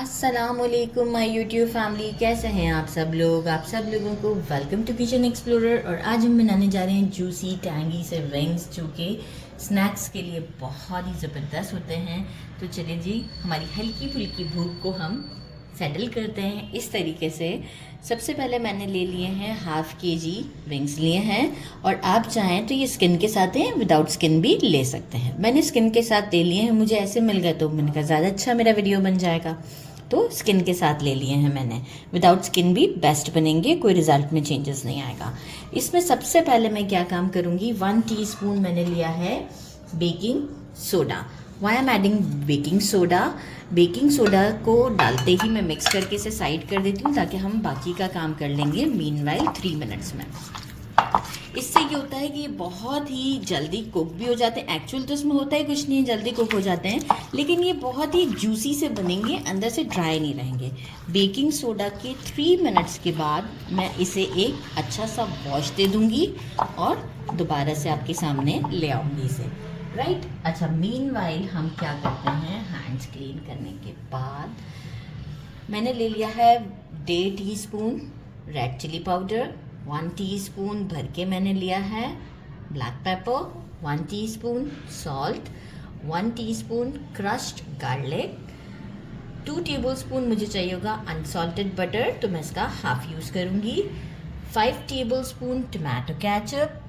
अस्सलामुअलैकुम my YouTube family, कैसे हैं आप सब लोग। आप सब लोगों को वेलकम टू किचन एक्सप्लोरर। और आज हम बनाने जा रहे हैं जूसी टैंगी से विंग्स, जो कि स्नैक्स के लिए बहुत ही ज़बरदस्त होते हैं। तो चलिए जी, हमारी हल्की फुल्की भूख को हम सेटल करते हैं इस तरीके से। सबसे पहले मैंने ले लिए हैं हाफ़ केजी विंग्स लिए हैं, और आप चाहें तो ये स्किन के साथ हैं, विदाउट स्किन भी ले सकते हैं। मैंने स्किन के साथ ले लिए हैं, मुझे ऐसे मिल गए तो मैंने कहा ज़्यादा अच्छा मेरा वीडियो बन जाएगा, तो स्किन के साथ ले लिए हैं मैंने। विदाउट स्किन भी बेस्ट बनेंगे, कोई रिज़ल्ट में चेंजेस नहीं आएगा। इसमें सबसे पहले मैं क्या काम करूँगी, 1 टीस्पून मैंने लिया है baking soda. Why am adding baking soda, baking soda को डालते ही मैं मिक्स करके इसे साइड कर देती हूँ, ताकि हम बाकी का काम कर लेंगे मीनवाइल 3 मिनट्स में। इससे ये होता है कि ये बहुत ही जल्दी कुक भी हो जाते हैं। एक्चुअल तो इसमें होता है कुछ नहीं, जल्दी कुक हो जाते हैं, लेकिन ये बहुत ही जूसी से बनेंगे, अंदर से ड्राई नहीं रहेंगे। बेकिंग सोडा के 3 मिनट्स के बाद मैं इसे एक अच्छा सा वॉश दे दूँगी और दोबारा से आपके सामने ले आऊँगी इसे, राइट। अच्छा, मीनवाइल हम क्या करते हैं, हैंड्स क्लीन करने के बाद मैंने ले लिया है 1.5 teaspoon red chili powder, 1 teaspoon भर के मैंने लिया है black pepper, 1 teaspoon salt, 1 teaspoon crushed garlic, 2 tablespoon मुझे चाहिए होगा अनसॉल्टेड बटर, तो मैं इसका हाफ यूज़ करूँगी, 5 टेबलस्पून टमाटो केचप,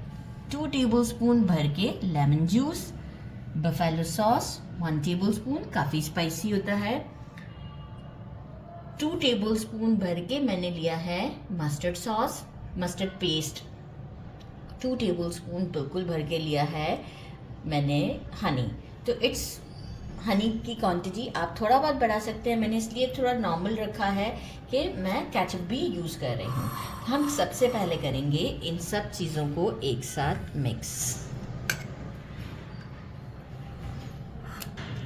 2 टेबलस्पून भर के lemon juice, buffalo sauce 1 tablespoon, काफ़ी स्पाइसी होता है, 2 टेबलस्पून भर के मैंने लिया है mustard sauce, mustard paste 2 tablespoon बिल्कुल भर के लिया है मैंने हनी। तो इट्स हनी की क्वांटिटी आप थोड़ा बहुत बढ़ा सकते हैं, मैंने इसलिए थोड़ा नॉर्मल रखा है कि मैं केचप भी यूज़ कर रही हूँ। हम सबसे पहले करेंगे इन सब चीज़ों को एक साथ mix.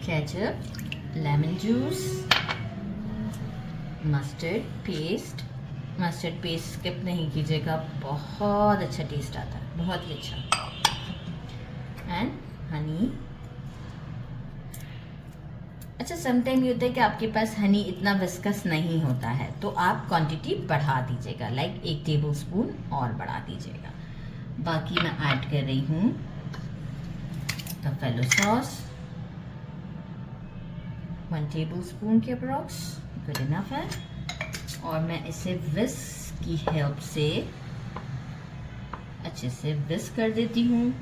Ketchup, lemon juice, mustard paste skip नहीं कीजिएगा, बहुत अच्छा टेस्ट आता है, बहुत ही अच्छा। And honey. अच्छा, समटाइम ये होता है कि आपके पास हनी इतना विस्कस नहीं होता है, तो आप क्वांटिटी बढ़ा दीजिएगा, लाइक 1 टेबलस्पून और बढ़ा दीजिएगा। बाकी मैं ऐड कर रही हूँ बफेलो सॉस 1 टेबलस्पून के अप्रॉक्स, गुड इनफ है। और मैं इसे विस्क की हेल्प से अच्छे से विस्क कर देती हूँ,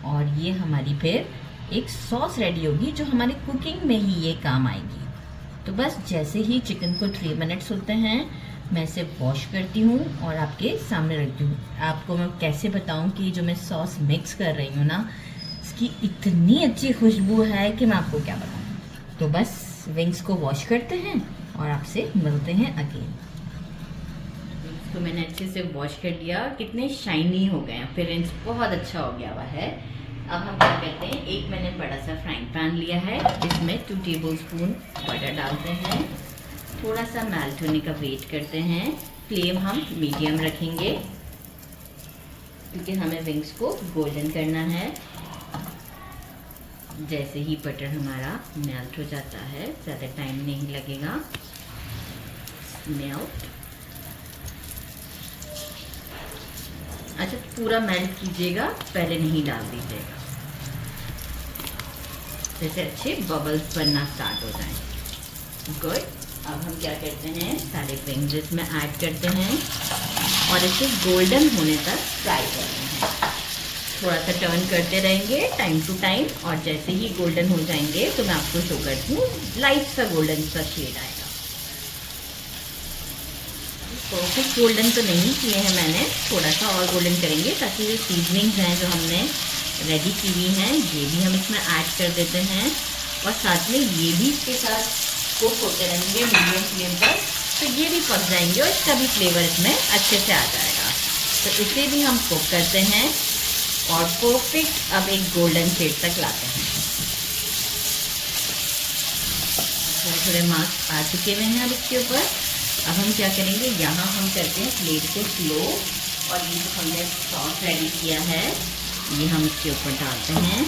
और ये हमारी फिर एक सॉस रेडी होगी, जो हमारी कुकिंग में ही ये काम आएगी। तो बस जैसे ही चिकन को 3 मिनट्स होते हैं, मैं इसे वॉश करती हूँ और आपके सामने रखती हूँ। आपको मैं कैसे बताऊँ कि जो मैं सॉस मिक्स कर रही हूँ ना, इसकी इतनी अच्छी खुशबू है कि मैं आपको क्या बताऊँ। तो बस विंग्स को वॉश करते हैं और आपसे मिलते हैं अगेन। तो मैंने अच्छे से वॉश कर लिया, कितने शाइनी हो गए हैं, अपीयरेंस बहुत अच्छा हो गया हुआ है। अब हम क्या करते हैं, एक मैंने बड़ा सा फ्राइंग पैन लिया है, इसमें 2 टेबलस्पून बटर डालते हैं, थोड़ा सा मेल्ट होने का वेट करते हैं। फ्लेम हम मीडियम रखेंगे, क्योंकि हमें विंग्स को गोल्डन करना है। जैसे ही बटर हमारा मेल्ट हो जाता है, ज़्यादा टाइम नहीं लगेगा, मेल्ट। अच्छा, पूरा मेल्ट कीजिएगा, पहले नहीं डाल दीजिएगा, जैसे अच्छे बबल्स बनना स्टार्ट हो जाएं। गुड। अब हम क्या करते हैं, सारे विंग्स इसमें ऐड करते हैं और इसे गोल्डन होने तक फ्राई करते हैं। थोड़ा सा टर्न करते रहेंगे टाइम टू टाइम, और जैसे ही गोल्डन हो जाएंगे तो मैं आपको शो करती हूँ, लाइट सा गोल्डन सा शेड आएगा। परफेक्ट गोल्डन तो नहीं किए हैं मैंने, थोड़ा सा और गोल्डन करेंगे, ताकि ये सीजनिंग्स हैं जो हमने रेडी की हुई हैं, ये भी हम इसमें ऐड कर देते हैं, और साथ में ये भी इसके साथ कुक होते रहेंगे मीडियम फ्लेम पर, तो ये भी पक जाएंगे और इसका भी फ्लेवर इसमें अच्छे से आ जाएगा। तो इसे भी हम कुक करते हैं और परफेक्ट अब एक गोल्डन शेड तक लाते हैं। थोड़े थोड़े मार्क्स आ चुके हुए हैं अब इसके ऊपर। अब हम क्या करेंगे, यहाँ हम करते हैं प्लेट को स्लो, और ये जो हमने सॉस रेडी किया है ये हम इसके ऊपर डालते हैं।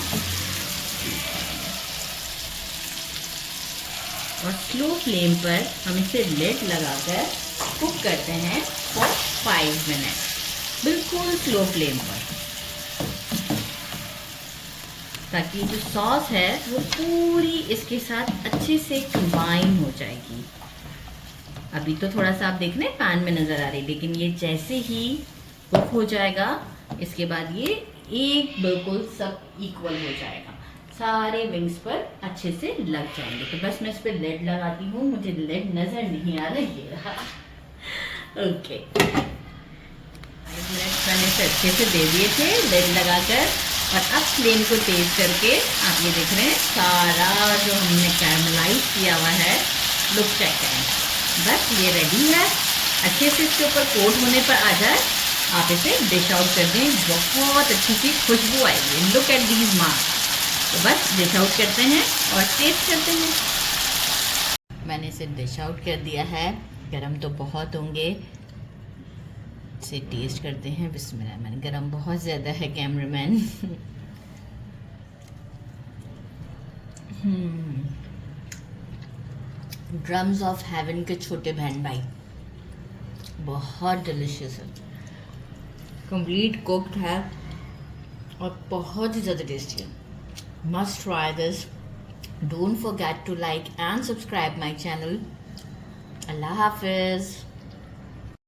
और स्लो फ्लेम पर हम इसे लिड लगाकर कुक करते हैं फॉर 5 मिनट, बिल्कुल स्लो फ्लेम पर, ताकि जो सॉस है वो पूरी इसके साथ अच्छे से कंबाइन हो जाएगी। अभी तो थोड़ा सा आप देख रहे हैं पैन में नज़र आ रही, लेकिन ये जैसे ही कुक हो जाएगा इसके बाद ये एक बिल्कुल सब इक्वल हो जाएगा, सारे विंग्स पर अच्छे से लग जाएंगे। तो बस मैं इस पर लेड लगाती हूँ, मुझे लेड नज़र नहीं आ रहा, ये रहा। ओके, 5 मिनट मैंने इसे अच्छे से दे दिए थे लेड लगाकर, और अब फ्लेम को तेज करके आप ये देख रहे हैं सारा जो हमने कैरमलाइज किया हुआ है, लुक चेक करें, बस ये रेडी है। अच्छे से इसके ऊपर कोट होने पर आ जाए आप इसे डिश आउट कर दें, बहुत अच्छी सी खुशबू आएगी। Look at these marks. तो बस डिश आउट करते हैं और टेस्ट करते हैं। मैंने इसे डिश आउट कर दिया है, गरम तो बहुत होंगे, इसे टेस्ट करते हैं। बिस्मिल्लाह, मैंने गरम बहुत ज़्यादा है कैमरामैन। ड्रम्स ऑफ हेवन के छोटे बहन भाई, बहुत डिलिशियस है, कंप्लीट कुक्ड है और बहुत ही ज़्यादा टेस्टी है। Must try this. Don't forget to like and subscribe my channel. अल्लाह हाफिज़।